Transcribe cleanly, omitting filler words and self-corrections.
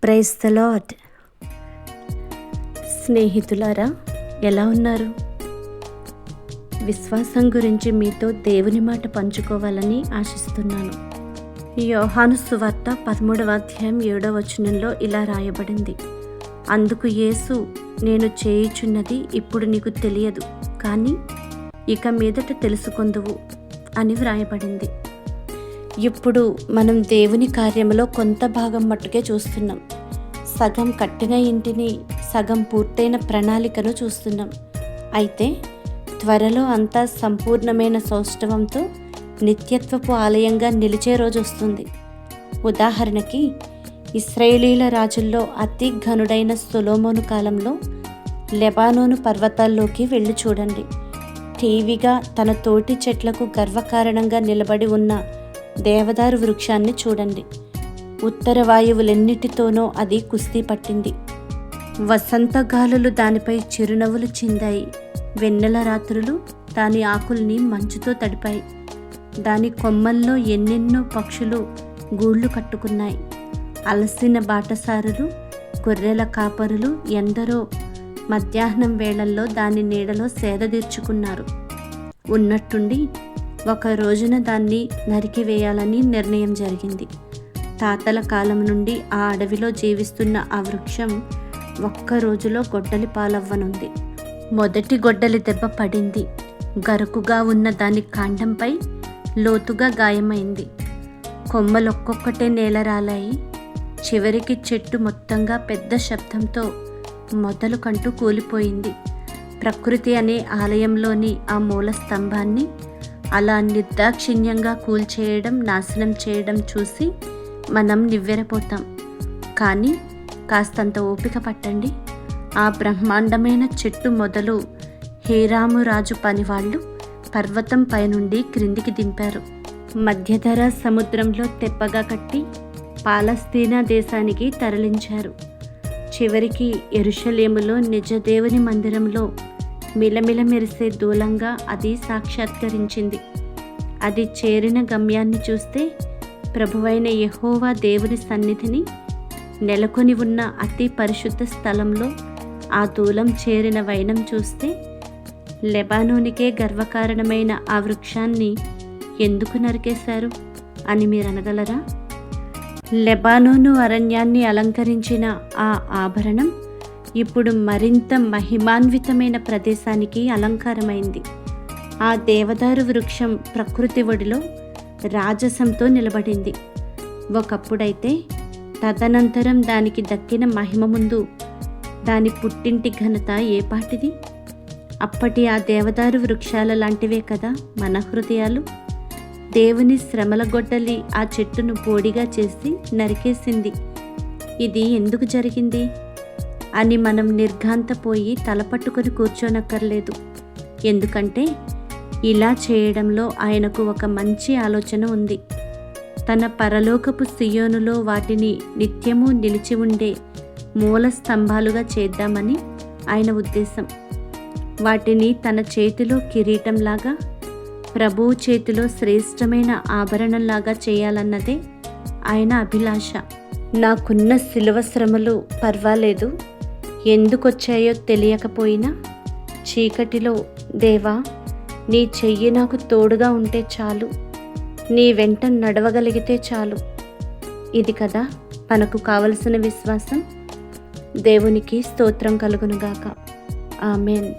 Praise the lord. స్నేహితులారా, ఎలా ఉన్నారు? విశ్వాసం గురించి మీతో దేవుని మాట పంచుకోవాలని ఆశిస్తున్నాను. యోహాను సువార్త 13వ అధ్యాయం 7వ వచనంలో ఇలా రాయబడింది, అందుకు యేసు, నేను చేయుచున్నది ఇప్పుడు నీకు తెలియదు, కానీ ఇక మీదట తెలుసుకొందువు అని వ్రాయబడింది. ఇప్పుడు మనం దేవుని కార్యములో కొంత భాగం మట్టుకే చూస్తున్నాం. సగం కట్టిన ఇంటిని, సగం పూర్తయిన ప్రణాళికను చూస్తున్నాం. అయితే త్వరలో అంతా సంపూర్ణమైన సౌష్ఠవంతో నిత్యత్వపు ఆలయంగా నిలిచే రోజు వస్తుంది. ఉదాహరణకి, ఇశ్రాయేలీల రాజుల్లో అతి ఘనుడైన సొలొమోను కాలంలో లెబానోను పర్వతాల్లోకి వెళ్ళి చూడండి. ఠీవిగా తన తోటి చెట్లకు గర్వకారణంగా నిలబడి ఉన్న దేవదారు వృక్షాన్ని చూడండి. ఉత్తర వాయువులెన్నిటితోనో అది కుస్తీ పట్టింది. వసంతగాలులు దానిపై చిరునవ్వులు చిందాయి. వెన్నెల రాత్రులు దాని ఆకుల్ని మంచుతో తడిపాయి. దాని కొమ్మల్లో ఎన్నెన్నో పక్షులు గూళ్ళు కట్టుకున్నాయి. అలసిన బాటసారులు, గొర్రెల కాపరులు ఎందరో మధ్యాహ్నం వేళల్లో దాని నీడలో సేదతీర్చుకున్నారు. ఉన్నట్టుండి ఒక రోజున దాన్ని నరికివేయాలని నిర్ణయం జరిగింది. తాతల కాలం నుండి ఆ అడవిలో జీవిస్తున్న ఆ వృక్షం ఒక్క రోజులో గొడ్డలి పాలవ్వనుంది. మొదటి గొడ్డలి దెబ్బ పడింది. గరుకుగా ఉన్న దాని కాండంపై లోతుగా గాయమైంది. కొమ్మలొక్కొక్కటే నేలరాలాయి. చివరికి చెట్టు మొత్తంగా పెద్ద శబ్దంతో మొదలు కంటూ కూలిపోయింది. ప్రకృతి అనే ఆలయంలోని ఆ మూల స్తంభాన్ని అలా నిర్దాక్షిణ్యంగా కూల్చేయడం, నాశనం చేయడం చూసి మనం నివ్వెరపోతాం. కానీ కాస్తంత ఓపిక పట్టండి. ఆ బ్రహ్మాండమైన చెట్టు మొదలు హీరాము రాజు పనివాళ్ళు పర్వతం పైనుండి క్రిందికి దింపారు. మధ్యధరా సముద్రంలో తెప్పగా కట్టి పాలస్తీనా దేశానికి తరలించారు. చివరికి యెరూషలేములో నిజ దేవుని మందిరంలో మిలమిల మెరిసే దూలంగా అది సాక్షాత్కరించింది. అది చేరిన గమ్యాన్ని చూస్తే ప్రభువైన యెహోవా దేవుని సన్నిధిని నెలకొని ఉన్న అతి పరిశుద్ధ స్థలంలో ఆ దూలం చేరిన వైనం చూస్తే లెబానోనికే గర్వకారణమైన ఆ వృక్షాన్ని ఎందుకు నరికేశారు అని మీరు అనగలరా? లెబానోను అరణ్యాన్ని అలంకరించిన ఆ ఆభరణం ఇప్పుడు మరింత మహిమాన్వితమైన ప్రదేశానికి అలంకారమైంది. ఆ దేవదారు వృక్షం ప్రకృతి ఒడిలో రాజసంతో నిలబడింది. ఒకప్పుడైతే తదనంతరం దానికి దక్కిన మహిమ ముందు దాని పుట్టింటి ఘనత ఏపాటిది? అప్పటి ఆ దేవదారు వృక్షాల లాంటివే కదా మన హృదయాలు. దేవుని శ్రమల గొడ్డలి ఆ చెట్టును బోడిగా చేసి నరికేసింది. ఇది ఎందుకు జరిగింది అని మనం నిర్ఘాంతపోయి తలపట్టుకొని కూర్చోనక్కర్లేదు. ఎందుకంటే ఇలా చేయడంలో ఆయనకు ఒక మంచి ఆలోచన ఉంది. తన పరలోకపు సియోనులో వాటిని నిత్యము నిలిచి ఉండే మూల స్తంభాలుగా చేద్దామని ఆయన ఉద్దేశం. వాటిని తన చేతిలో కిరీటంలాగా, ప్రభువు చేతిలో శ్రేష్టమైన ఆభరణంలాగా చేయాలన్నదే ఆయన అభిలాష. నాకున్న శిలువ శ్రమలు పర్వాలేదు, ఎందుకొచ్చాయో తెలియకపోయినా చీకటిలో దేవా నీ చెయ్యి నాకు తోడుగా ఉంటే చాలు, నీ వెంట నడవగలిగితే చాలు. ఇది కదా మనకు కావలసిన విశ్వాసం. దేవునికి స్తోత్రం కలుగునుగాక. ఆమేన్.